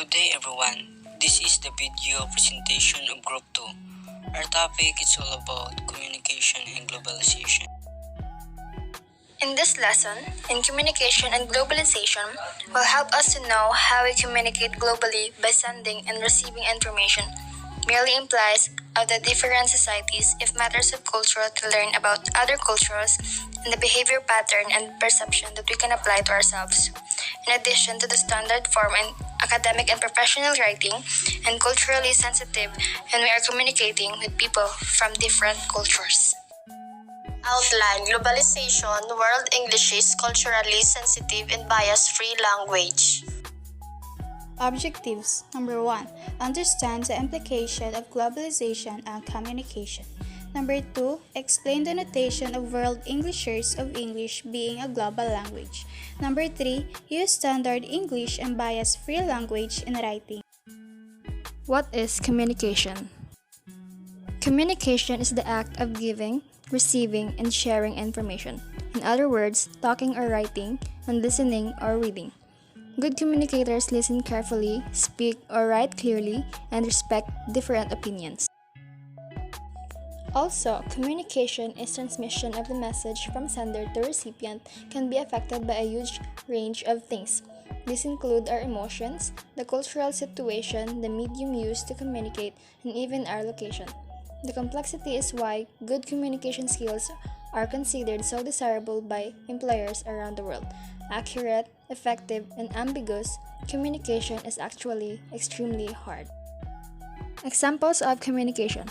Good day everyone. This is the video presentation of Group 2. Our topic is all about communication and globalization. In this lesson, in communication and globalization, will help us to know how we communicate globally by sending and receiving information. Merely implies of the different societies if matters of culture to learn about other cultures and the behavior pattern and perception that we can apply to ourselves. In addition to the standard form in academic and professional writing and culturally sensitive when we are communicating with people from different cultures. Outline Globalization, World English is culturally sensitive and bias-free language. Objectives. Number 1. Understand the implication of globalization and communication. Number 2. Explain the notation of World Englishers of English being a global language. Number 3. Use standard English and bias-free language in writing. What is communication? Communication is the act of giving, receiving, and sharing information. In other words, talking or writing, and listening or reading. Good communicators listen carefully, speak or write clearly, and respect different opinions. Also, communication is transmission of the message from sender to recipient can be affected by a huge range of things. These include our emotions, the cultural situation, the medium used to communicate, and even our location. The complexity is why good communication skills are considered so desirable by employers around the world. Accurate, effective, and ambiguous communication is actually extremely hard. Examples of communication: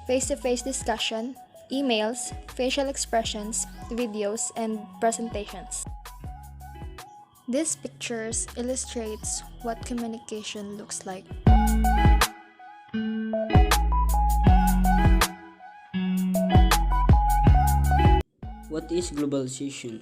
face-to-face discussion, emails, facial expressions, videos, and presentations. These pictures illustrates what communication looks like. What is globalization?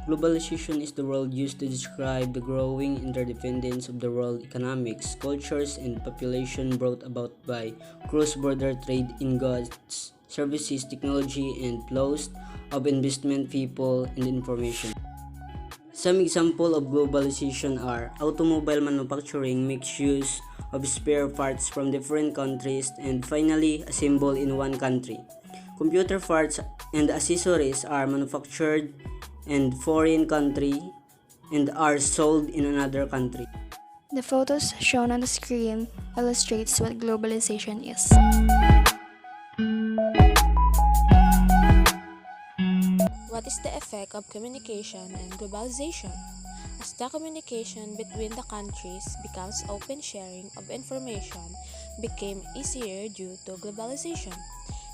Globalization is the word used to describe the growing interdependence of the world economics, cultures, and population brought about by cross-border trade in goods, services, technology, and flows of investment, people, and information. Some examples of globalization are automobile manufacturing makes use of spare parts from different countries and finally assembled in one country. Computer parts and accessories are manufactured in foreign country and are sold in another country. The photos shown on the screen illustrates what globalization is. What is the effect of communication and globalization? As the communication between the countries becomes open, sharing of information became easier due to globalization.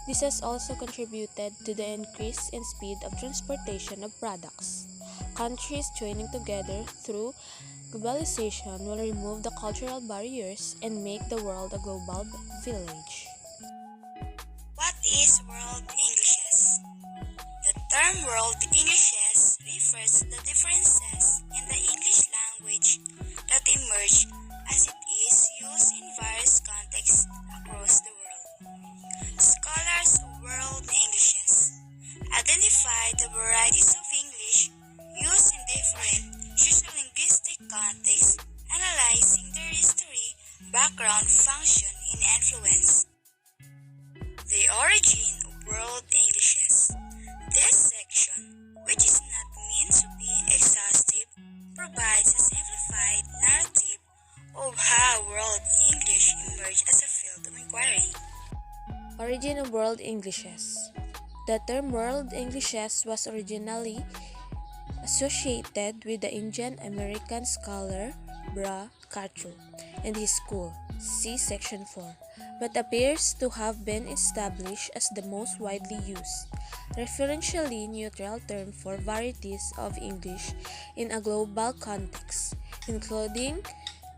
This has also contributed to the increase in speed of transportation of products. Countries joining together through globalization will remove the cultural barriers and make the world a global village. What is World Englishes? The term World Englishes refers to the differences in the English language that emerge as it is used in various contexts across the world. Scholars of World Englishes identify the varieties of English used in different sociolinguistic contexts, analyzing their history, background, function, and influence. The origin of World Englishes. This section, which is not meant to be exhaustive, provides a simplified narrative of how World English emerged as a field of inquiry. Origin of World Englishes. The term World Englishes was originally associated with the Indian American scholar Bra Kachru and his school, see section 4, but appears to have been established as the most widely used, referentially neutral term for varieties of English in a global context, including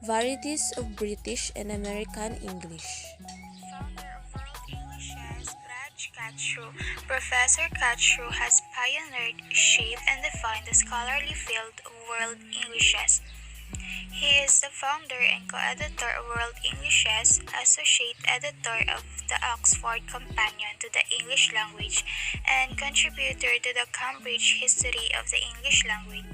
varieties of British and American English. Professor Kachru has pioneered, shaped, and defined the scholarly field of World Englishes. He is the founder and co-editor of World Englishes, associate editor of the Oxford Companion to the English Language, and contributor to the Cambridge History of the English Language.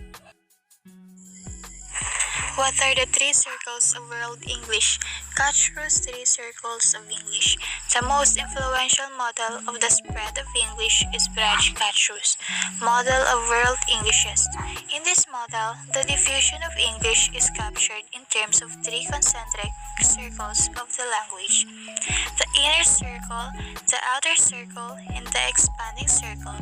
What are the three circles of world English? Catchru's three circles of English. The most influential model of the spread of English is Braj Catchru's model of world Englishes. In this model, the diffusion of English is captured in terms of three concentric circles of the language: the inner circle, the outer circle, and the expanding circle.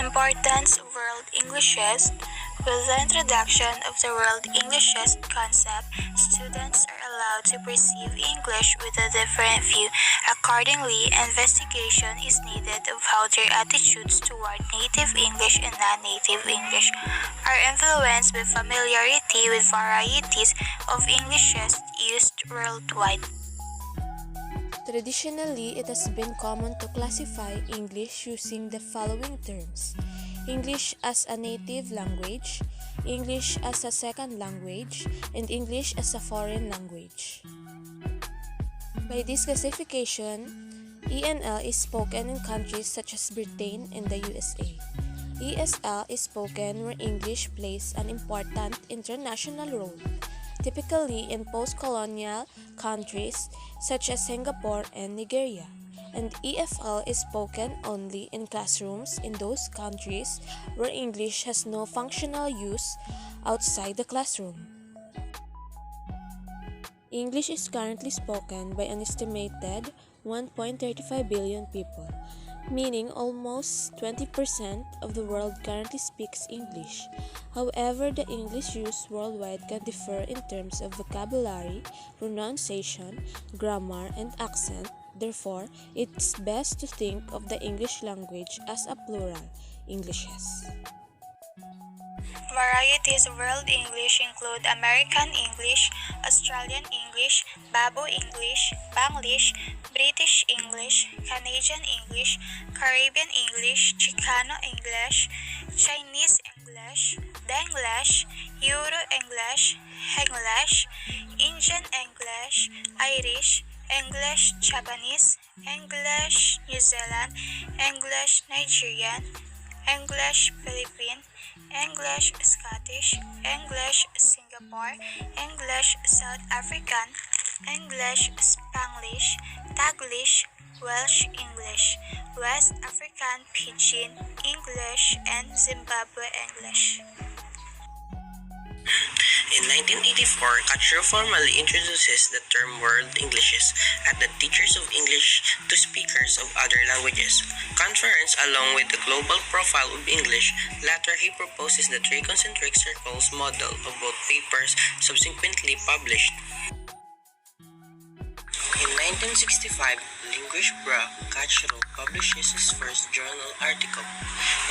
Importance of World Englishes. With the introduction of the World Englishes concept, students are allowed to perceive English with a different view. Accordingly, investigation is needed of how their attitudes toward native English and non-native English are influenced by familiarity with varieties of Englishes used worldwide. Traditionally, it has been common to classify English using the following terms: English as a native language, English as a second language, and English as a foreign language. By this classification, ENL is spoken in countries such as Britain and the USA. ESL is spoken where English plays an important international role, typically in post-colonial countries such as Singapore and Nigeria. And EFL is spoken only in classrooms in those countries where English has no functional use outside the classroom. English is currently spoken by an estimated 1.35 billion people, meaning almost 20% of the world currently speaks English. However, the English used worldwide can differ in terms of vocabulary, pronunciation, grammar, and accent. Therefore, it's best to think of the English language as a plural, Englishes. Varieties of World English include American English, Australian English, Babo English, Banglish, British English, Canadian English, Caribbean English, Chicano English, Chinese English, Denglish, Euro English, Henglish, Indian English, Irish, English Japanese, English New Zealand, English Nigerian, English Philippine, English Scottish, English Singapore, English South African, English Spanglish, Taglish, Welsh English, West African Pidgin English, and Zimbabwe English. In 1984, Cutcher formally introduces the term World Englishes at the Teachers of English to Speakers of Other Languages conference. Along with the global profile of English, later he proposes the three concentric circles model of both papers subsequently published. In 1965, linguist Bra Kachro publishes his first journal article,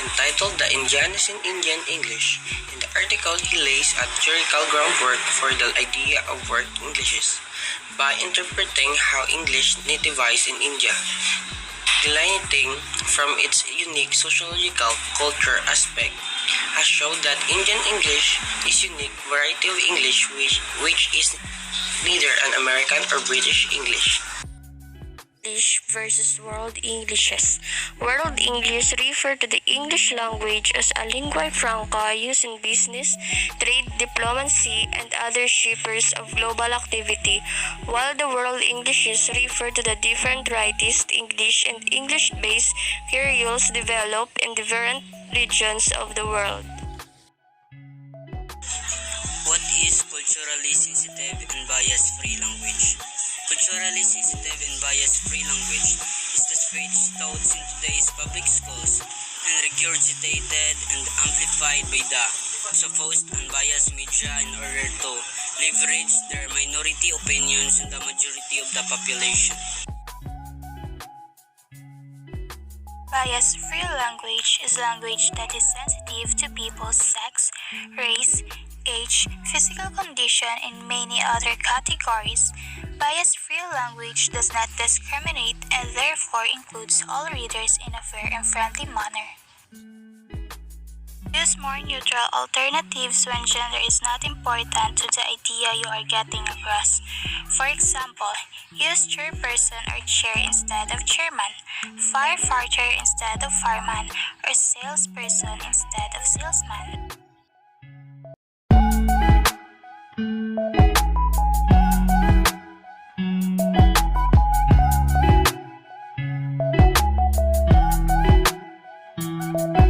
entitled The Indianness in Indian English. In the article, he lays a theoretical groundwork for the idea of world Englishes by interpreting how English nativized in India, delineating from its unique sociological culture aspect, has shown that Indian English is a unique variety of English which is neither an American or British English. English versus World Englishes. World English refer to the English language as a lingua franca used in business, trade, diplomacy, and other shapers of global activity, while the World Englishes refer to the different varieties English and English-based creoles developed in different regions of the world. What is culturally sensitive and bias-free language? Culturally sensitive and bias-free language is the speech taught in today's public schools and regurgitated and amplified by the supposed unbiased media in order to leverage their minority opinions on the majority of the population. Bias-free language is language that is sensitive to people's sex, race, age, physical condition, and many other categories. Bias-free language does not discriminate and therefore includes all readers in a fair and friendly manner. Use more neutral alternatives when gender is not important to the idea you are getting across. For example, use chairperson or chair instead of chairman, firefighter instead of fireman, or salesperson instead of salesman. you.